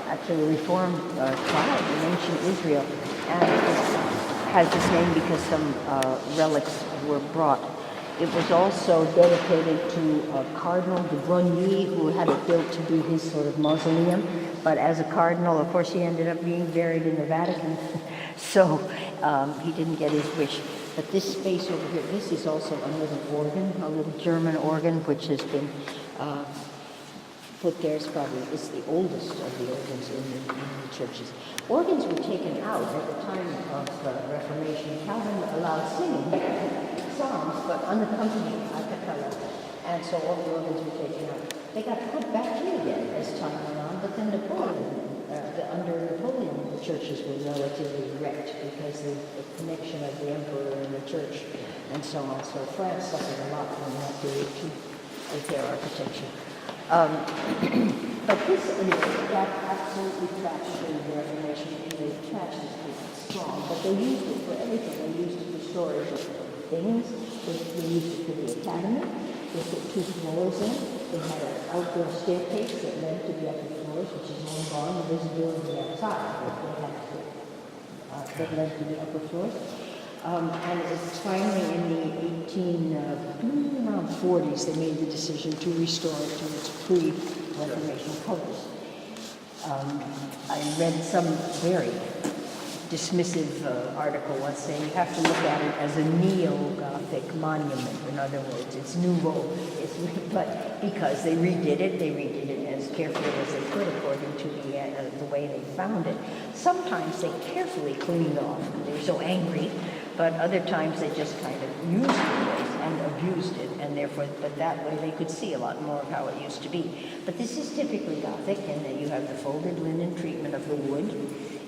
actually a Reformed tribe in ancient Israel, and it has this name because some relics were brought. It was also dedicated to Cardinal de Broglie, who had it built to be his sort of mausoleum. But as a cardinal, of course, he ended up being buried in the Vatican, so he didn't get his wish. But this space over here, this is also a little organ, a little German organ, which has been put there. It's the oldest of the organs in the churches. Organs were taken out at the time of Reformation. Calvin allowed singing songs, but unaccompanied a cappella, and so all the organs were taken out. They got put back in again as time went on, but then under Napoleon, the churches were relatively wrecked because of the connection of the emperor and the church and so on. So France suffered a lot in that period too with their architecture. But this, anyway, that absolutely trashed the Reformation. They trashed this pretty strong, but they used it for everything. They used it for storage of things. They used it for the academy. They put 2 floors in. They had an outdoor staircase that led to the upper floors, which is long gone. The visibility outside, that led to the upper floors. And it was finally in the around 40s, they made the decision to restore it to its pre-Reformation colors. I read some very dismissive article once saying you have to look at it as a neo-Gothic monument. In other words, it's nouveau. But because they redid it as carefully as they could according to the way they found it. Sometimes they carefully cleaned off. They were so angry, but other times they just kind of used the place and abused it, and therefore, but that way they could see a lot more of how it used to be. But this is typically Gothic in that you have the folded linen treatment of the wood.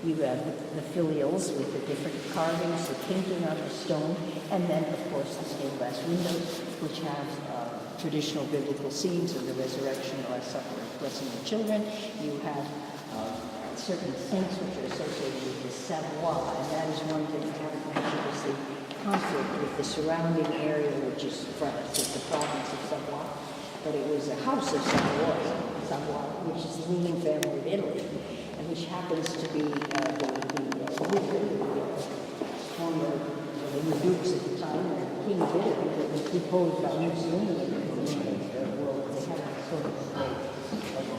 You have the filials with the different carvings, the painting on the stone, and then, of course, the stained glass windows, which have traditional biblical scenes of the resurrection, the Last Supper, blessing the children. You have certain saints which are associated with the Savoy, and that is one thing I haven't mentioned, is the conflict with the surrounding area, which is France, it's the province of Savoy, but it was a house of Savoy, which is the ruling family of Italy, and which happens to be they were dukes at the time, and King of Italy that was deposed by Mussolini in the world. They had a sort of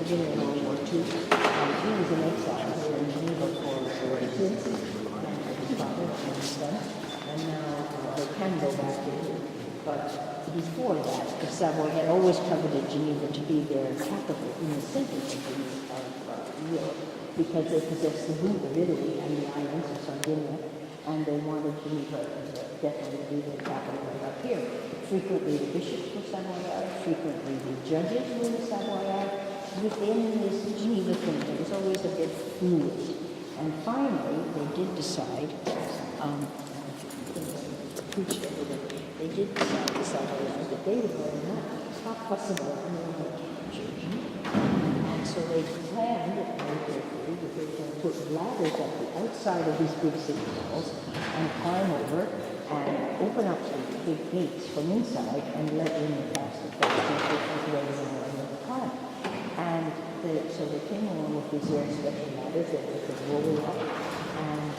beginning of World War II. He was in exile here in Geneva for kids, and his father and his son, and now they can go back to Italy. But before that, the Savoy had always coveted Geneva to be their capital in the center of Europe, because they possessed the root of Italy and the islands of Sardinia, and they wanted Geneva definitely to be their capital right up here. Frequently the bishops were Savoyard, frequently the judges were Savoyard. Within this Geneva thing, it was always a bit fluid. And finally, they did decide, they did decide the Savoyards that they were going to stop fussing around and they capture Geneva. And so they planned it very carefully that they were going to put ladders at the outside of these big city walls and climb over and open up the big gates from inside and let in the plastic baskets, which was the way they wanted to climb. And so they came along with these very special ladders that they could roll up, and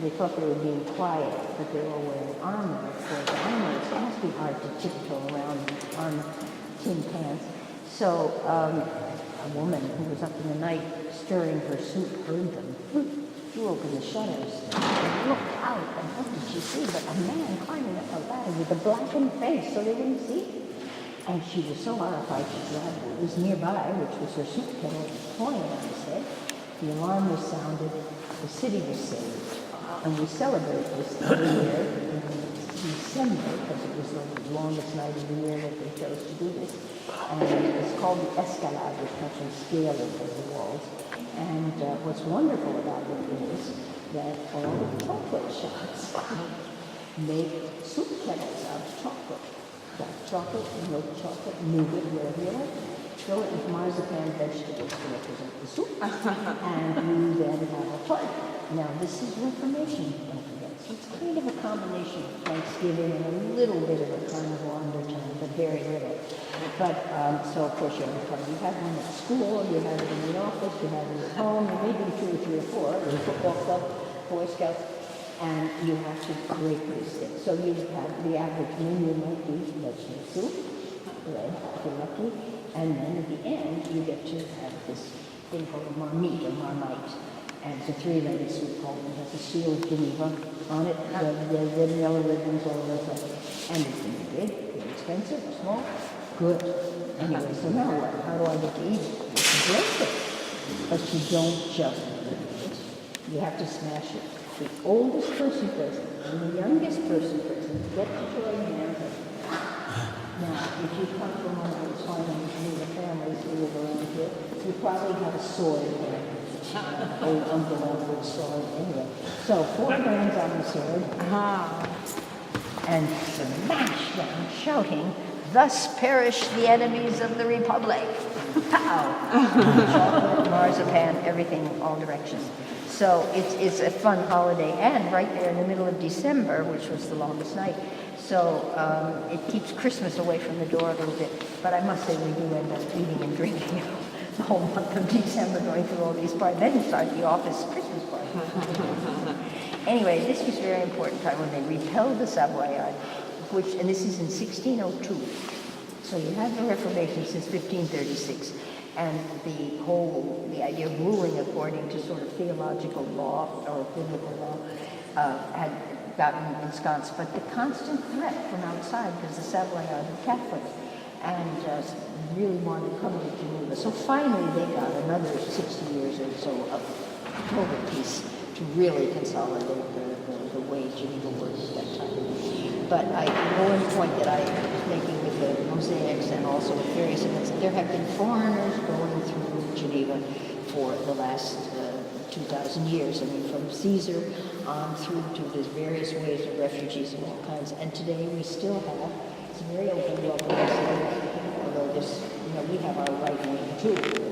they thought they were being quiet, but they were wearing armor. So the armor, it must be hard to tiptoe around armor, tin cans. So a woman who was up in the night stirring her soup heard them. She opened the shutters and looked out, and what did she see but a man climbing up a ladder with a blackened face so they didn't see. And she was so horrified, she grabbed what was nearby, which was her soup kettle, pouring on his head. The alarm was sounded, the city was saved. And we celebrate this every year in December, because it was the longest night of the year that they chose to do this. And it's called the Escalade, which comes from scaling of the walls. And what's wonderful about it is that all the chocolate shops make soup kettles out of chocolate. Dark chocolate, milk chocolate, nougat, whatever you like. Fill it with marzipan vegetables to represent the soup. And you then have a party. Now, this is Reformation, don't forget. So it's kind of a combination of Thanksgiving and a little bit of a carnival undertone, but very little. But, so of course you have one at school, you have it in the office, you have it at home, and maybe 2 or 3 or 4, the football club, Boy Scouts, and you have to create these things. So you have the average menu might be vegetable soup, red, if you're lucky, and then at the end you get to have this thing called a marmite or marmite. And it's a 3-legged soup called, it has a seal of Geneva on it, the red and yellow ribbons, all of that stuff. And it can be big, very expensive, or small, good. Anyway, so now what? How do I get to eat it? You can drink it, but you don't just eat it. You have to smash it. The oldest person present and the youngest person present get to join hands. Now, if you come from one of those fine Geneva families who live around here, you probably have a sword there. Old uncle with sword, anyway. So 4 hands on the sword, and smash down, shouting, "Thus perish the enemies of the Republic." Pow! Chocolate, marzipan, everything, all directions. So it's a fun holiday, and right there in the middle of December, which was the longest night. So it keeps Christmas away from the door a little bit. But I must say we do end up eating and drinking the whole month of December, going through all these parties. Then you start the office Christmas party. Anyway, this was a very important time when they repelled the Savoyards, and this is in 1602. So you had the Reformation since 1536, and the idea of ruling according to sort of theological law or biblical law had gotten ensconced, but the constant threat from outside, because the Savoyards were Catholics, and really wanted to come to Geneva. So finally they got another 60 years or so of total peace to really consolidate the way Geneva was at that time. But one point that I was making with the mosaics and also with various events, there have been foreigners going through Geneva for the last 2,000 years. I mean, from Caesar on through to the various waves of refugees of all kinds. And today we still have, it's a very open, welcoming city, although we have our right wing too.